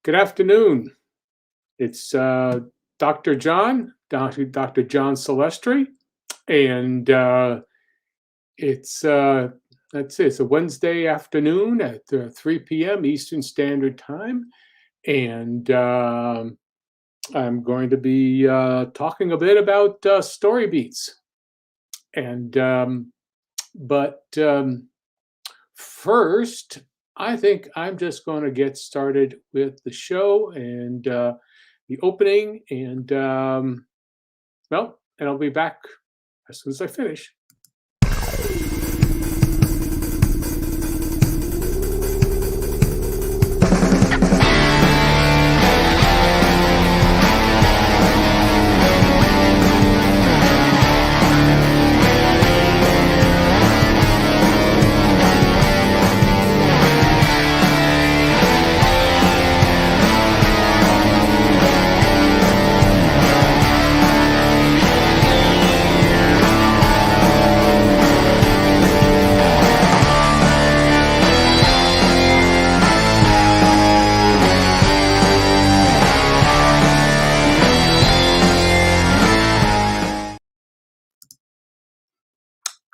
Good afternoon. It's Dr. John Celestri, and it's let's see, it's a Wednesday afternoon at 3 p.m. Eastern Standard Time, and I'm going to be talking a bit about story beats. And but First, I think I'm just going to get started with the show and the opening, and and I'll be back as soon as I finish.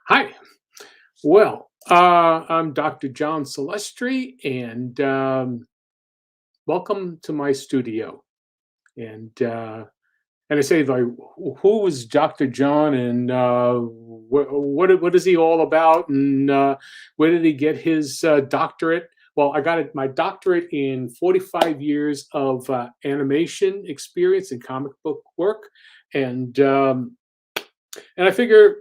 Hi. I'm Dr. John Celestri, and welcome to my studio. And I say, like, who is Dr. John, and what is he all about, and where did he get his doctorate? Well, I got my doctorate in 45 years of animation experience and comic book work, and and I figure,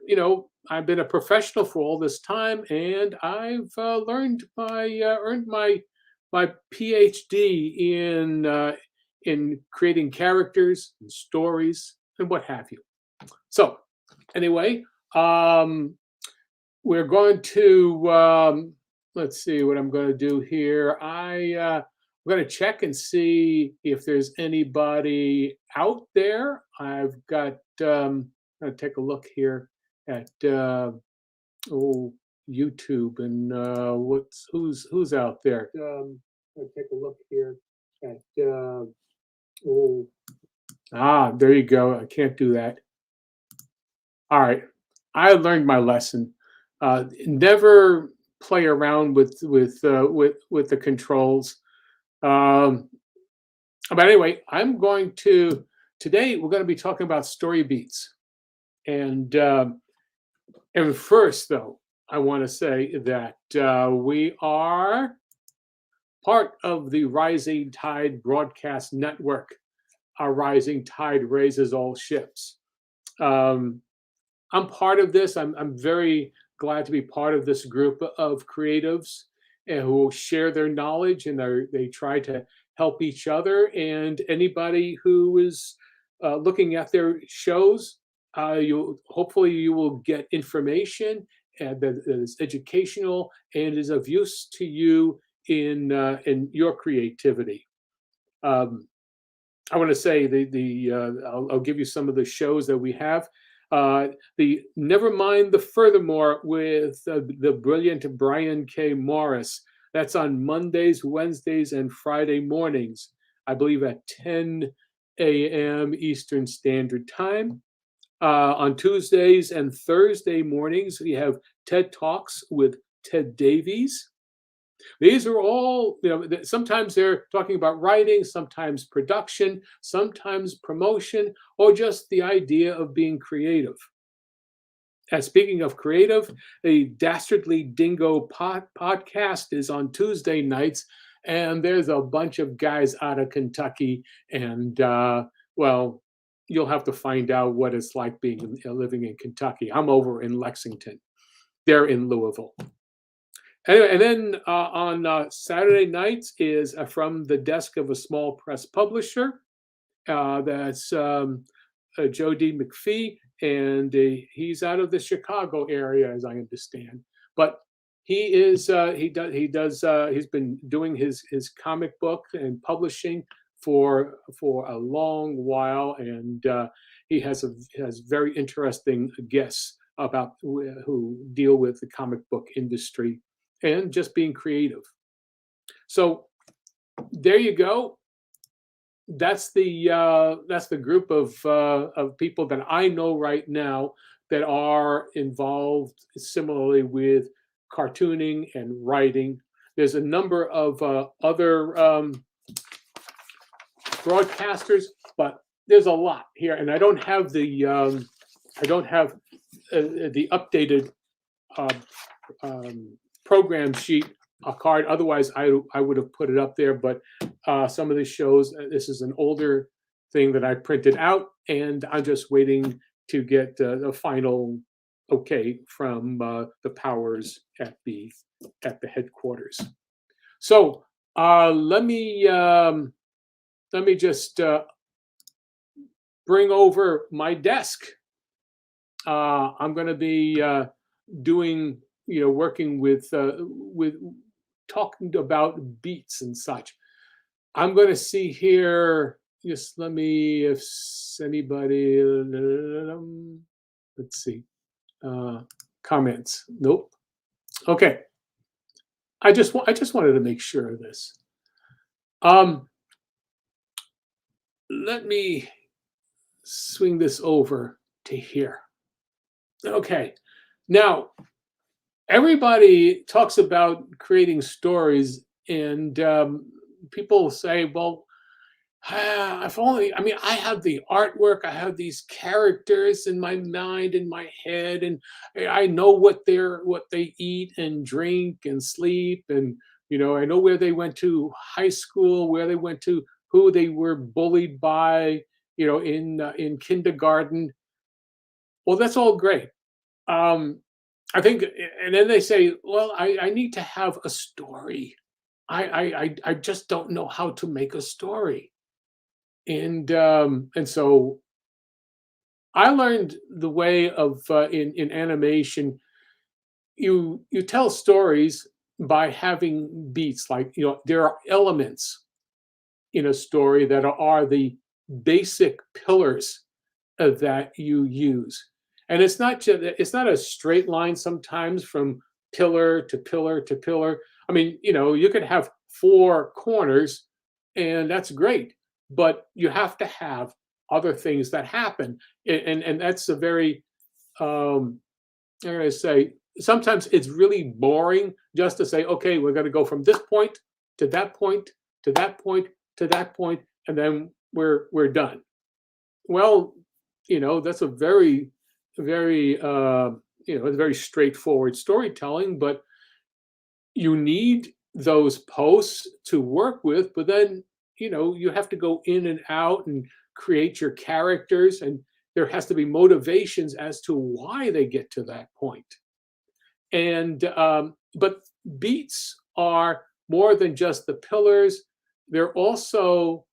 I've been a professional for all this time, and I've earned my PhD in creating characters and stories and what have you. So, anyway, um, we're going to let's see what I'm going to do here. I'm going to check and see if there's anybody out there. I've got. I'm going to take a look here at oh YouTube, and who's out there. I'll take a look here at oh there you go. I can't do that. All right, I learned my lesson. Never play around with the controls. Um, but anyway, today we're going to be talking about story beats. And first, though, I want to say that we are part of the Rising Tide Broadcast Network. Our rising tide raises all ships. Um, I'm part of this. I'm very glad to be part of this group of creatives who share their knowledge, and they try to help each other. And anybody who is looking at their shows, hopefully you will get information that is educational and is of use to you in your creativity. Um, I want to say I'll give you some of the shows that we have. The Never Mind the Furthermore with the brilliant Brian K. Morris. That's on Mondays, Wednesdays, and Friday mornings, I believe at 10 a.m. Eastern Standard Time. On Tuesdays and Thursday mornings, we have TED Talks with Ted Davies. These are all, sometimes they're talking about writing, sometimes production, sometimes promotion, or just the idea of being creative. And speaking of creative, the Dastardly Dingo podcast is on Tuesday nights, and there's a bunch of guys out of Kentucky, and well, you'll have to find out what it's like living in Kentucky. I'm over in Lexington. They're in Louisville. Anyway, and then on Saturday nights is From the Desk of a Small Press Publisher. That's Joe D. McPhee, and he's out of the Chicago area, as I understand. But he's been doing his comic book and publishing for a long while, and he has very interesting guests about who deal with the comic book industry and just being creative. So there you go. that's the group of people that I know right now that are involved similarly with cartooning and writing. There's a number of other broadcasters, but there's a lot here, and I don't have the updated uh, program sheet, a card. Otherwise, I would have put it up there. But some of the shows, this is an older thing that I printed out, and I'm just waiting to get the final okay from the powers at the headquarters. So let me just bring over my desk. I'm going to be doing, working with talking about beats and such. I'm going to see here. Just let me, if anybody, let's see, comments. Nope. Okay. I just wanted to make sure of this. Let me swing this over to here. Okay. Now, everybody talks about creating stories, and people say, well, if only, I mean, I have the artwork, I have these characters in my mind, in my head, and I know what they eat and drink and sleep, and I know where they went to high school, where they went to, who they were bullied by, in kindergarten. Well, that's all great. I think, and then they say, well, I need to have a story. I just don't know how to make a story. And so I learned the way of in animation, you tell stories by having beats. Like, there are elements in a story that are the basic pillars that you use. And it's not a straight line sometimes from pillar to pillar to pillar. I mean, you could have four corners, and that's great, but you have to have other things that happen. And that's a very I'm going to say, sometimes it's really boring just to say, okay, we're going to go from this point to that point to that point to that point, and then we're done. Well, that's a very it's very straightforward storytelling, but you need those posts to work with. But then you have to go in and out and create your characters, and there has to be motivations as to why they get to that point. And but beats are more than just the pillars. They're also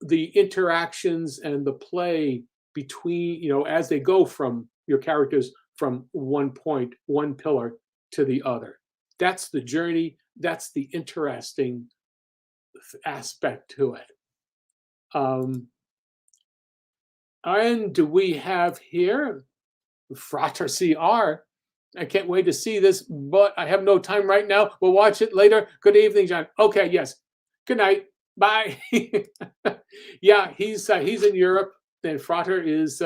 the interactions and the play between, as they go from your characters from one point, one pillar to the other. That's the journey. That's the interesting aspect to it. And we have here Frater CR. I can't wait to see this, but I have no time right now. We'll watch it later. Good evening, John. Okay, yes. Good night. Bye. Yeah, he's in Europe, and Frater is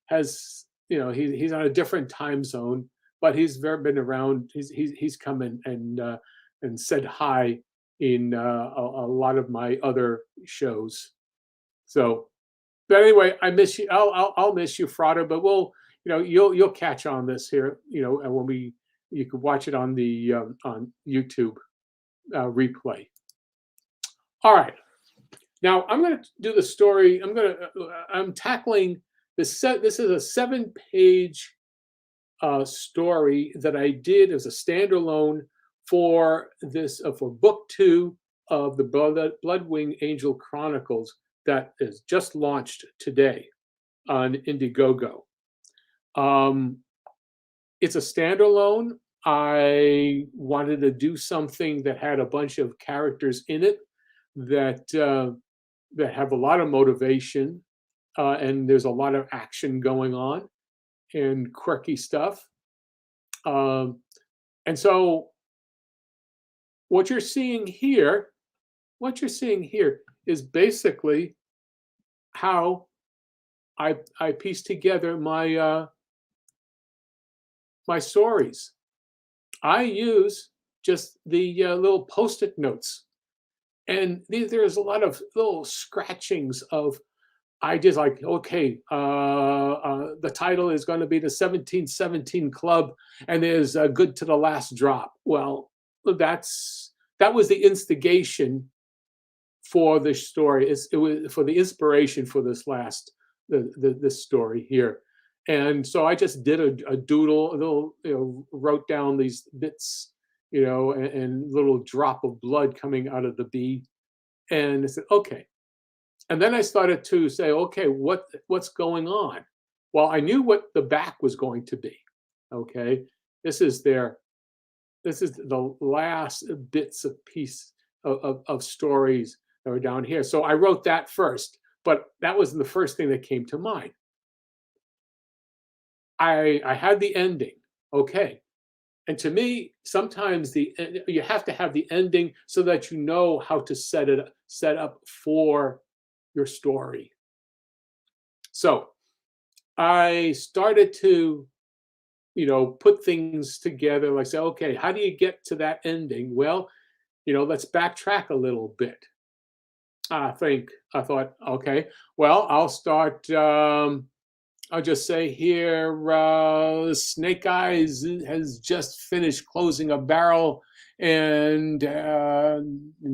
has he's on a different time zone, but he's been around. He's come in and said hi in a lot of my other shows. So, but anyway, I miss you. I'll miss you, Frater. But you'll catch on this here. And when you can watch it on the on YouTube replay. All right. Now I'm going to do the story. I'm tackling this. This is a 7-page story that I did as a standalone for for book 2 of the Bloodwing Angel Chronicles that is just launched today on Indiegogo. It's a standalone. I wanted to do something that had a bunch of characters in it that have a lot of motivation, and there's a lot of action going on and quirky stuff. And so what you're seeing here what you're seeing here is basically how I piece together my stories. I use just the little post-it notes, and there's a lot of little scratchings of ideas like, okay, the title is going to be the 1717 Club, and there's Good to the Last Drop. Well, that was the instigation for this story. It was for the inspiration for this story here. And so I just did a doodle, a little, wrote down these bits, and little drop of blood coming out of the bee. And I said, okay. And then I started to say, okay, what's going on? Well, I knew what the back was going to be. Okay, this is their this is the last bits of piece of stories that were down here. So I wrote that first, but that wasn't the first thing that came to mind. I had the ending. Okay. And to me, sometimes you have to have the ending so that you know how to set up for your story. So I started to, put things together, like say, okay, how do you get to that ending? Well, let's backtrack a little bit. I thought, okay, well, I'll just say here, Snake Eyes has just finished closing a barrel, and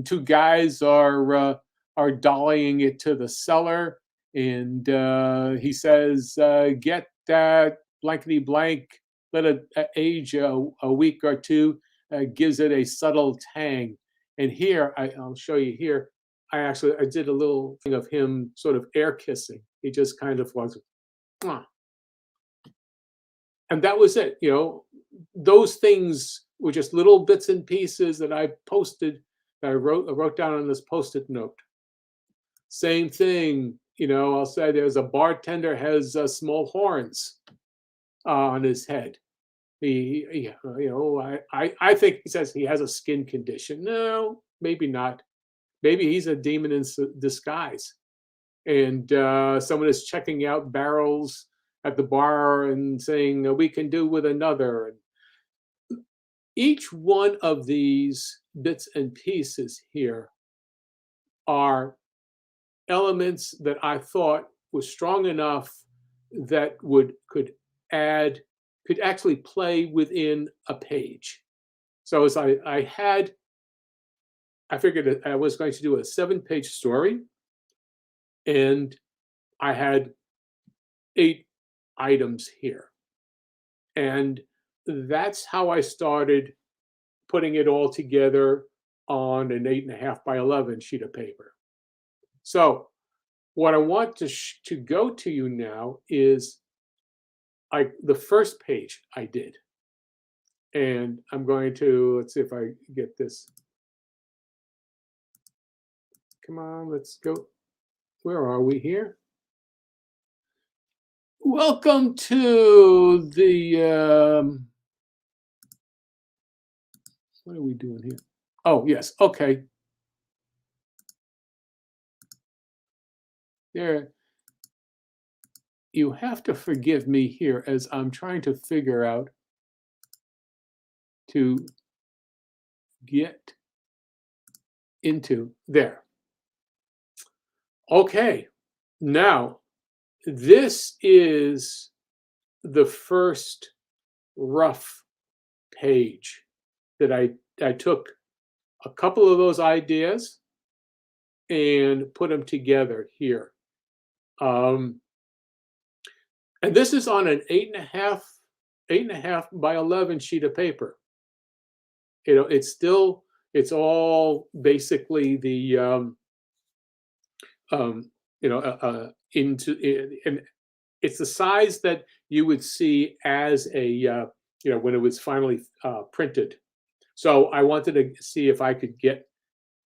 two guys are dollying it to the cellar, and he says, "Get that blankety blank, let it age a week or two, gives it a subtle tang." And here, I'll show you here. I did a little thing of him sort of air kissing. He just kind of was. And that was it. Those things were just little bits and pieces that I posted, that I wrote down on this post-it note. Same thing, I'll say there's a bartender has small horns on his head. I think he says he has a skin condition. No, maybe not. Maybe he's a demon in disguise. And someone is checking out barrels at the bar and saying, we can do with another. Each one of these bits and pieces here are elements that I thought was strong enough that could actually play within a page. So as I figured that I was going to do a 7-page story, and I had 8 items here. And that's how I started putting it all together on an 8.5 by 11 sheet of paper. So what I want to go to you now is the first page I did. And I'm going to, let's see if I get this. Come on, let's go. Where are we here? Welcome to the, what are we doing here? Oh, yes, okay. There, you have to forgive me here as I'm trying to figure out to get into there. Okay, now this is the first rough page that I took a couple of those ideas and put them together here. And this is on an 8.5 by 11 sheet of paper. It's all basically the and it's the size that you would see as a when it was finally printed. So I wanted to see if I could get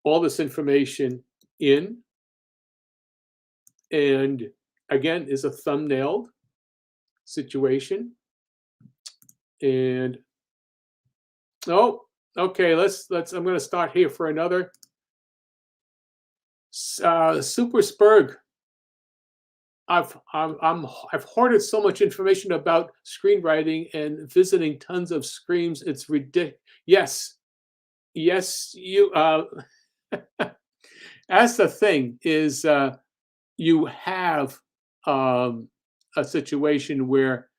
all this information in, and again, is a thumbnailed situation. And oh, okay, let's I'm going to start here for another Super Spurg. I've hoarded so much information about screenwriting and visiting tons of screens. It's ridiculous. Yes, yes. That's the thing is you have um, a situation where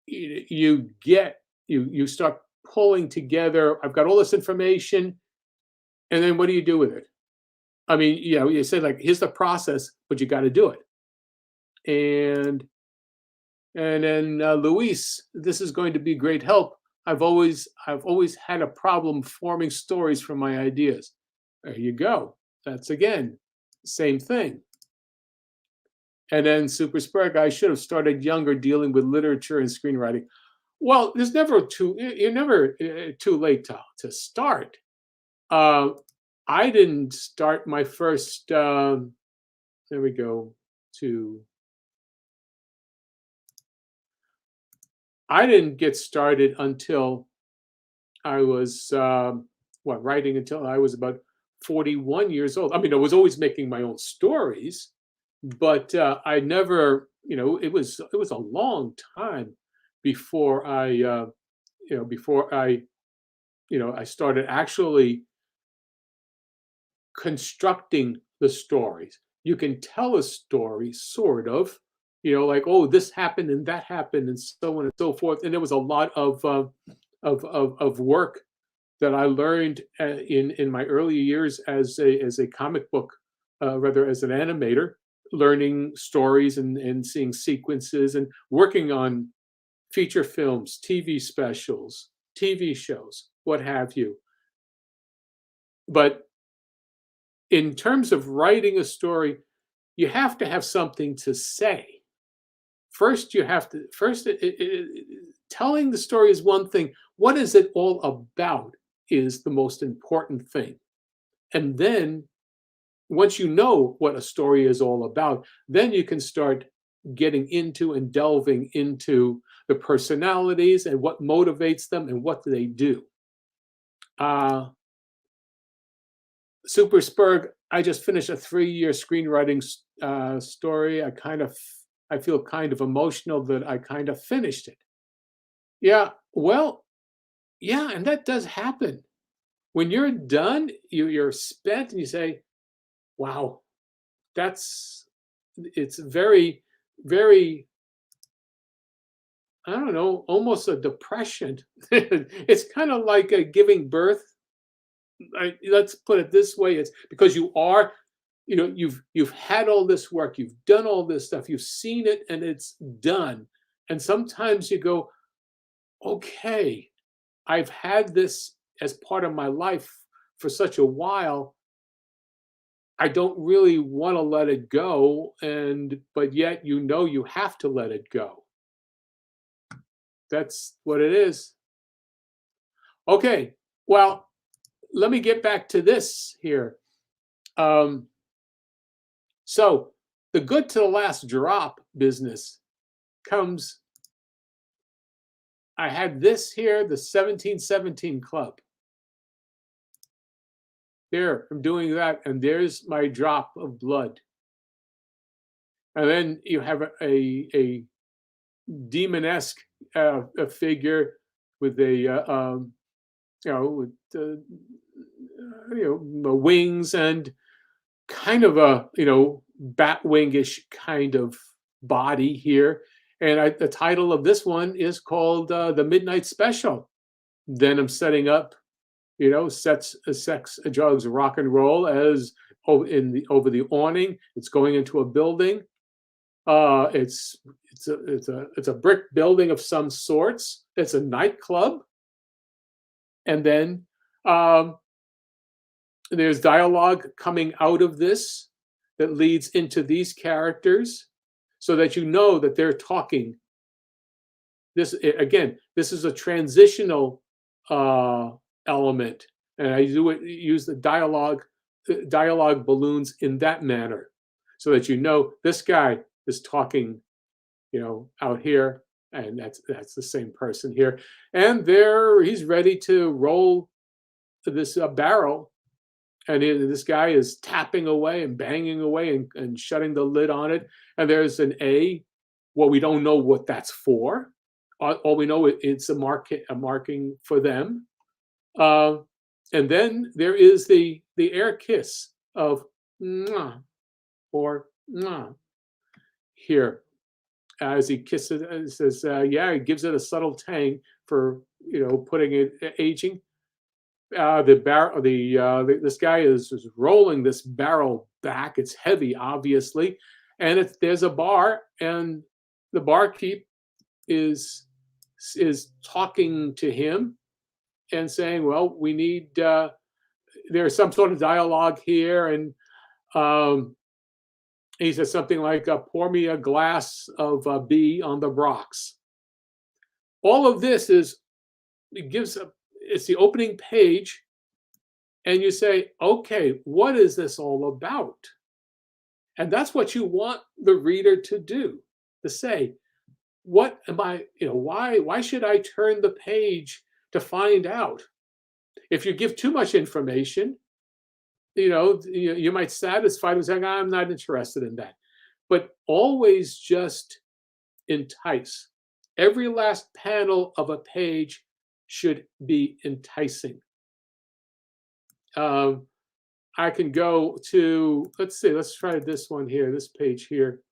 you get you start pulling together. I've got all this information, and then what do you do with it? I mean, you say like, here's the process, but you got to do it. And then Luis, this is going to be great help. I've always had a problem forming stories from my ideas. There you go. That's again, same thing. And then Super Spread, I should have started younger dealing with literature and screenwriting. Well, there's never you're never too late to start. Uh, I didn't start my first. There we go. To I didn't get started until I was writing until I was about 41 years old. I mean, I was always making my own stories, but I never, it was a long time before I started actually constructing the stories. You can tell a story sort of, like, oh, this happened and that happened and so on and so forth. And there was a lot of work that I learned in my early years as a comic book, rather as an animator, learning stories and seeing sequences and working on feature films, TV specials, TV shows, what have you. But in terms of writing a story, you have to have something to say. First, you have to first telling the story is one thing. What is it all about is the most important thing. And then once you know what a story is all about, then you can start getting into and delving into the personalities and what motivates them and what do they do. Super Spurg, I just finished a 3-year screenwriting story. I feel kind of emotional that I kind of finished it. Yeah, well, yeah, and that does happen. When you're done, you're spent, and you say, "Wow, that's it's very, very, I don't know, almost a depression." It's kind of like giving birth. Let's put it this way: it's because you've had all this work, you've done all this stuff, you've seen it, and it's done. And sometimes you go, "Okay, I've had this as part of my life for such a while. I don't really want to let it go, and but yet you have to let it go." That's what it is. Okay, well, let me get back to this here. Um, so the good to the last drop business comes. I had this here, the 1717 Club. There, I'm doing that, and there's my drop of blood. And then you have a demonesque a figure with with wings and kind of a bat wingish kind of body here. And the title of this one is called The Midnight Special. Then I'm setting up, sets sex, drugs, rock and roll as over the awning. It's going into a building. It's a brick building of some sorts. It's a nightclub, and then um, there's dialogue coming out of this that leads into these characters, so that you know that they're talking. This again, this is a transitional element, and I use the dialogue balloons in that manner, so that you know this guy is talking, out here, and that's the same person here, and there he's ready to roll this barrel, and this guy is tapping away and banging away and shutting the lid on it. And there's an A. Well, we don't know what that's for. All we know it's a marking for them. Uh, and then there is the air kiss of mwah, or mwah, here as he kisses it. And says, yeah, he gives it a subtle tang for putting it aging. This guy is rolling this barrel back. It's heavy, obviously, and there's a bar, and the barkeep is talking to him and saying, "Well, we need there's some sort of dialogue here," and he says something like, "Pour me a glass of B on the rocks." All of this it's the opening page, and you say, okay, what is this all about? And that's what you want the reader to do, to say, what am I, why should I turn the page to find out? If you give too much information, you might satisfy them saying, I'm not interested in that. But always just entice. Every last panel of a page should be enticing. I can go to, let's try this one here, this page here.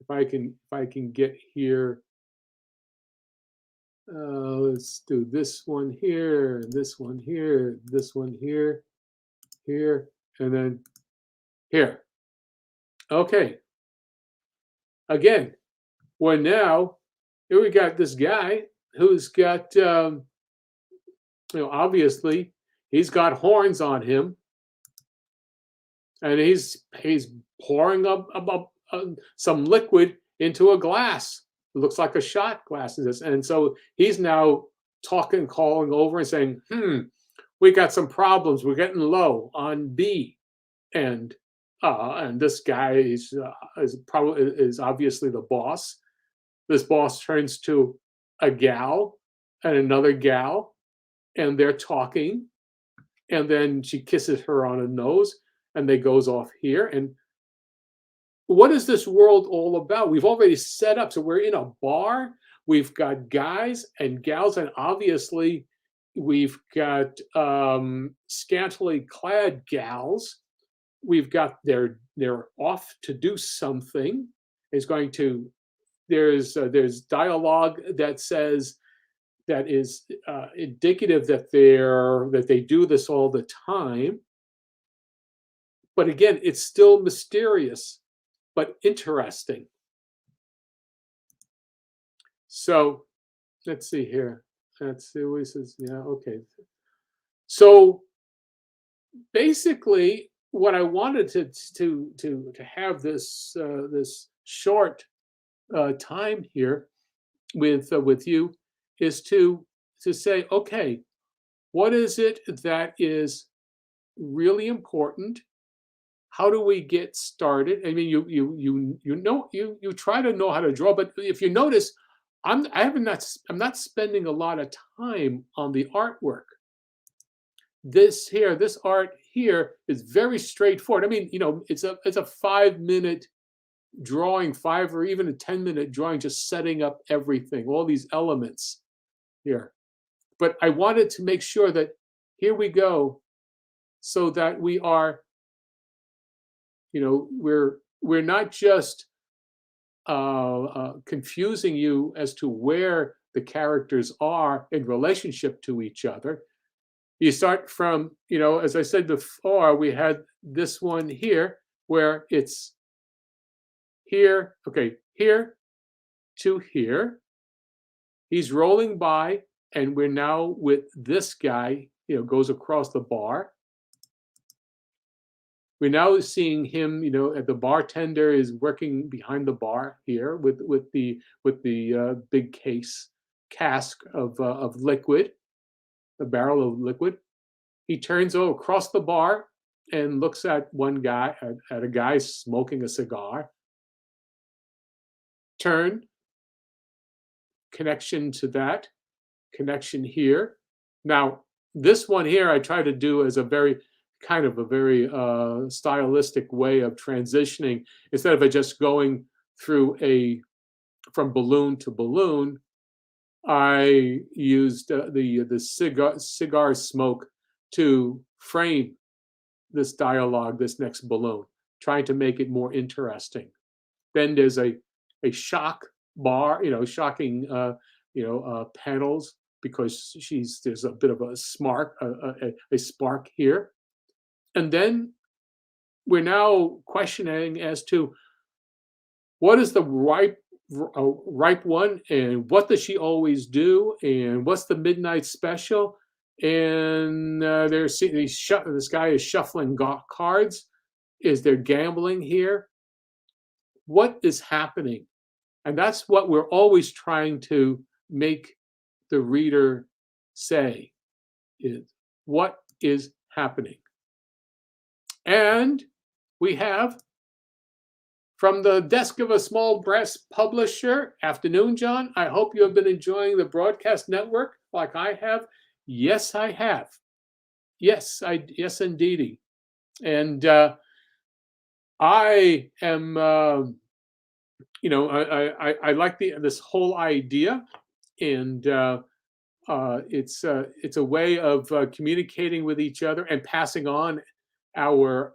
If I can get here, let's do this one here, this one here, this one here, here, and then here. Okay. Again, here we got this guy who's got, obviously he's got horns on him, and he's pouring up some liquid into a glass. It looks like a shot glass, and so he's now calling over and saying, we got some problems. We're getting low on B, and this guy is obviously the boss. This boss turns to a gal and another gal, and they're talking, and then she kisses her on the nose, and they goes off here. And what is this world all about? We've already set up, so we're in a bar. We've got guys and gals, and obviously we've got scantily clad gals. We've got they're off to do something. There's dialogue that says, that is indicative that they do this all the time. But again, it's still mysterious, but interesting. So let's see here. Let's see what he says. Yeah, okay. So basically, what I wanted to have this short time here with you is to say, okay, what is it that is really important? How do we get started? I mean, you try to know how to draw, but if you notice, I'm not spending a lot of time on the artwork. This art here is very straightforward. I mean, it's a 5-minute drawing, 5 or even a 10-minute drawing, just setting up everything, all these elements here. But I wanted to make sure that here we go, so that we are, we're not just confusing you as to where the characters are in relationship to each other. You start from, as I said before, we had this one here where it's here, okay, here to here. He's rolling by, and we're now with this guy, goes across the bar. We're now seeing him, the bartender is working behind the bar here with the big cask of liquid, a barrel of liquid. He turns across the bar and looks at at a guy smoking a cigar. Turn, connection to that, connection here. Now, this one here I try to do as a very kind of a very stylistic way of transitioning. Instead of it just going through from balloon to balloon, I used the cigar smoke to frame this dialogue, this next balloon, trying to make it more interesting. Then there's a shock bar, shocking panels, because there's a bit of a spark here. And then we're now questioning as to what is the ripe one, and what does she always do, and what's the midnight special. And this guy is shuffling cards. Is there gambling here? What is happening? And that's what we're always trying to make the reader say, is what is happening. And we have, from the desk of a small press publisher, afternoon, John. I hope you have been enjoying the broadcast network like I have. Yes, I have. Yes, indeedy. And I am, I like this whole idea, and it's a way of communicating with each other and passing on our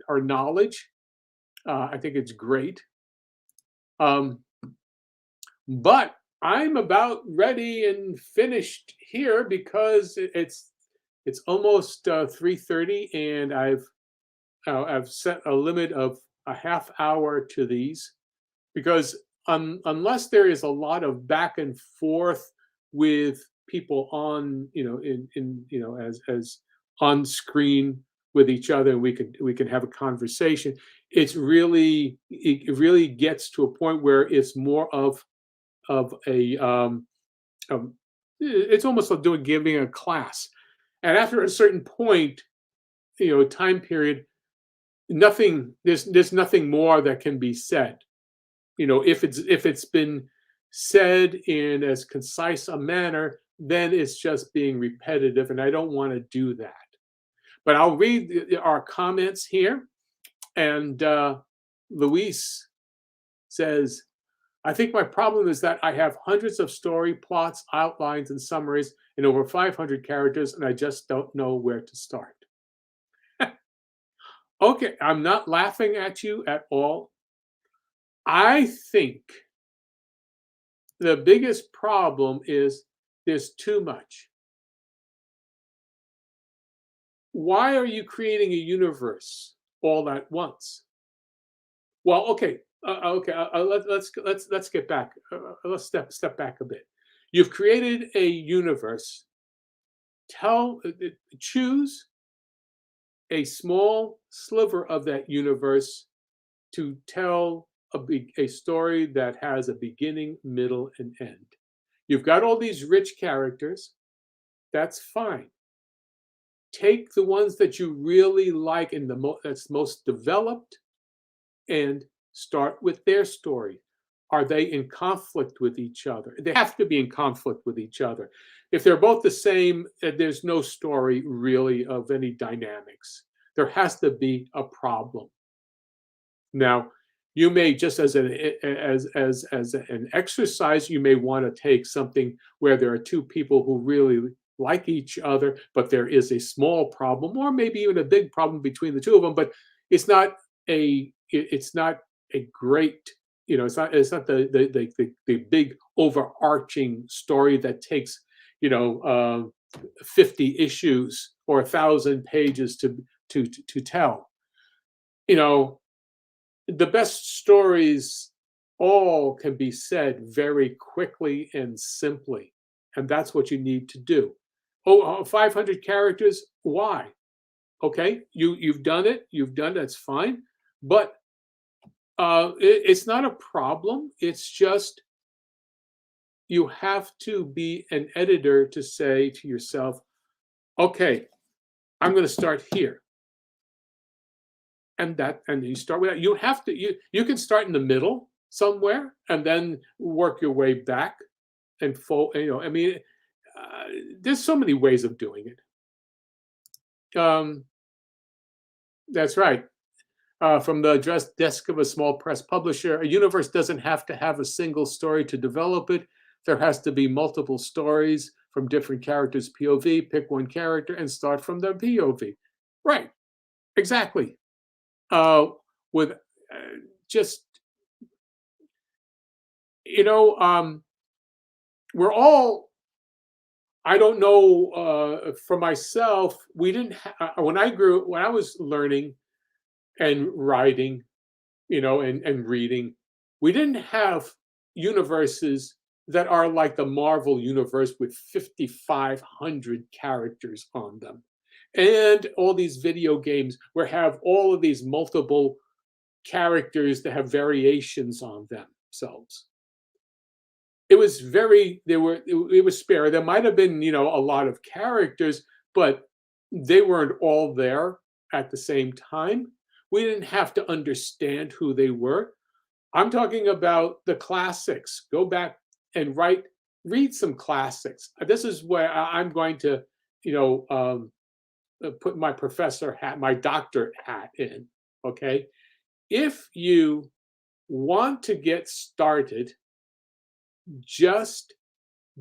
knowledge. I think it's great. But I'm about ready and finished here, because it's almost 3:30, and I've set a limit of a half hour to these, because unless there is a lot of back and forth with people on, as on screen with each other, and we can have a conversation. It really gets to a point where it's more of a it's almost like giving a class. And after a certain point, time period, there's nothing more that can be said. If it's been said in as concise a manner, then it's just being repetitive, and I don't want to do that. But I'll read our comments here. And Luis says, I think my problem is that I have hundreds of story plots, outlines, and summaries in over 500 characters, and I just don't know where to start. Okay, I'm not laughing at you at all. I think the biggest problem is there's too much. Why are you creating a universe all at once? Well, okay, let's get back. Let's step back a bit. You've created a universe. Choose a small sliver of that universe to tell a story that has a beginning, middle, and end. You've got all these rich characters. That's fine. Take the ones that you really like and that's most developed, and start with their story. Are they in conflict with each other? They have to be in conflict with each other. If they're both the same, there's no story really of any dynamics. There has to be a problem. Now, you may, just as an exercise, you may want to take something where there are two people who really like each other, but there is a small problem, or maybe even a big problem between the two of them. But it's not a great, it's not the big overarching story that takes 50 issues or 1,000 pages to tell. The best stories all can be said very quickly and simply, and that's what you need to do. 500 characters, why? Okay, you've done it, that's fine, but it's not a problem. It's just you have to be an editor to say to yourself, okay, I'm going to start here. And you start with that. You have to, you can start in the middle somewhere and then work your way back and fold. There's so many ways of doing it. Um, that's right. From the desk of a small press publisher, a universe doesn't have to have a single story to develop it. There has to be multiple stories from different characters' POV. Pick one character and start from their POV. Right, exactly. Uh, with just, you know, we're all, I don't know, for myself, we didn't, when I was learning and writing, and reading. We didn't have universes that are like the Marvel universe with 5,500 characters on them. And all these video games where have all of these multiple characters that have variations on themselves. It was very, it was spare. There might have been, a lot of characters, but they weren't all there at the same time. We didn't have to understand who they were. I'm talking about the classics. Go back and read some classics. This is where I'm going to, you know, um, put my professor hat, my doctorate hat in. Okay. If you want to get started, just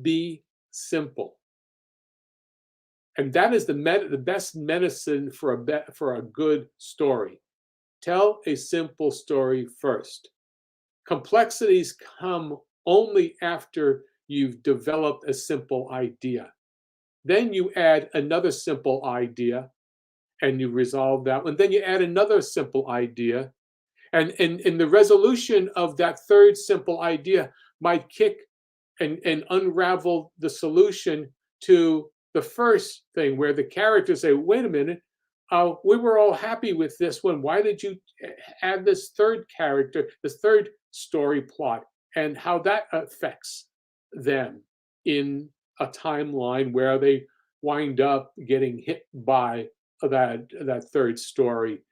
be simple. And that is the best medicine for for a good story. Tell a simple story first. Complexities come only after you've developed a simple idea. Then you add another simple idea and you resolve that one. Then you add another simple idea. And in the resolution of that third simple idea might kick and unravel the solution to the first thing where the characters say, wait a minute, we were all happy with this one. Why did you add this third character, this third story plot, and how that affects them in a timeline where they wind up getting hit by that third story.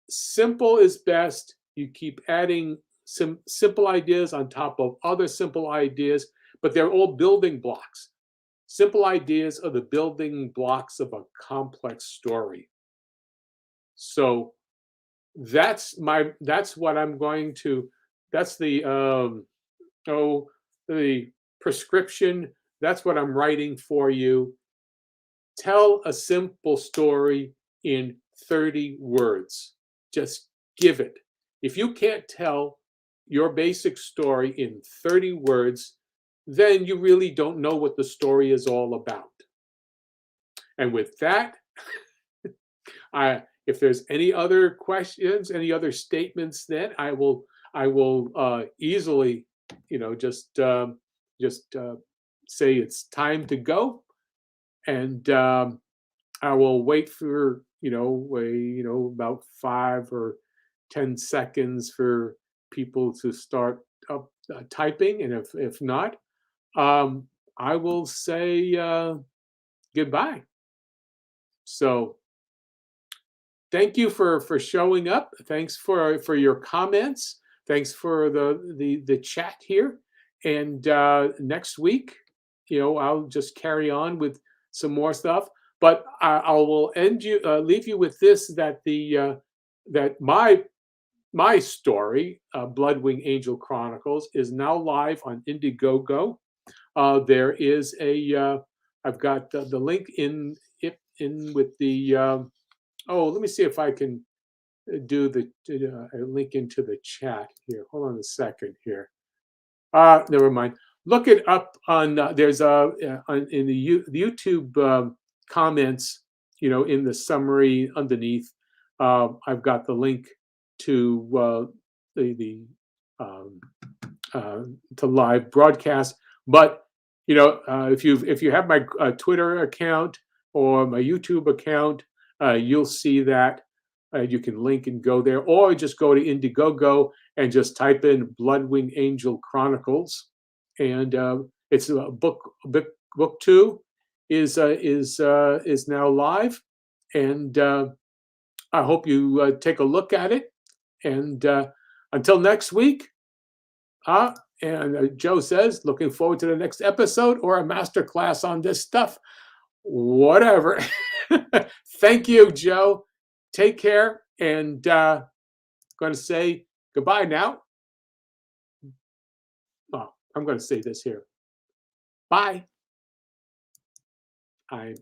Simple is best. You keep adding some simple ideas on top of other simple ideas, but they're all building blocks. Simple ideas are the building blocks of a complex story. So that's what I'm going to, that's the prescription. That's what I'm writing for you. Tell a simple story in 30 words. Just give it. If you can't tell your basic story in 30 words, then you really don't know what the story is all about. And with that, if there's any other questions, any other statements, then I will easily, just say it's time to go, and I will wait for about 5 or 10 seconds for people to start up typing, and if not, I will say goodbye. So thank you for showing up. Thanks for your comments. Thanks for the chat here. And next week, I'll just carry on with some more stuff. But I will leave you with this: that that my story, Bloodwing Angel Chronicles, is now live on Indiegogo. There is I've got the link in with the. Let me see if I can do the link into the chat here. Hold on a second here. Never mind. Look it up on there's in the YouTube comments. In the summary underneath, I've got the link to the um, to live broadcast. But if you have my Twitter account or my YouTube account, you'll see that. You can link and go there, or just go to Indiegogo and just type in Bloodwing Angel Chronicles, and it's a book. Book 2 is now live, and I hope you take a look at it. And until next week, and Joe says, looking forward to the next episode or a master class on this stuff. Whatever. Thank you, Joe. Take care, and going to say goodbye now. Oh, I'm going to say this here. Bye. I'm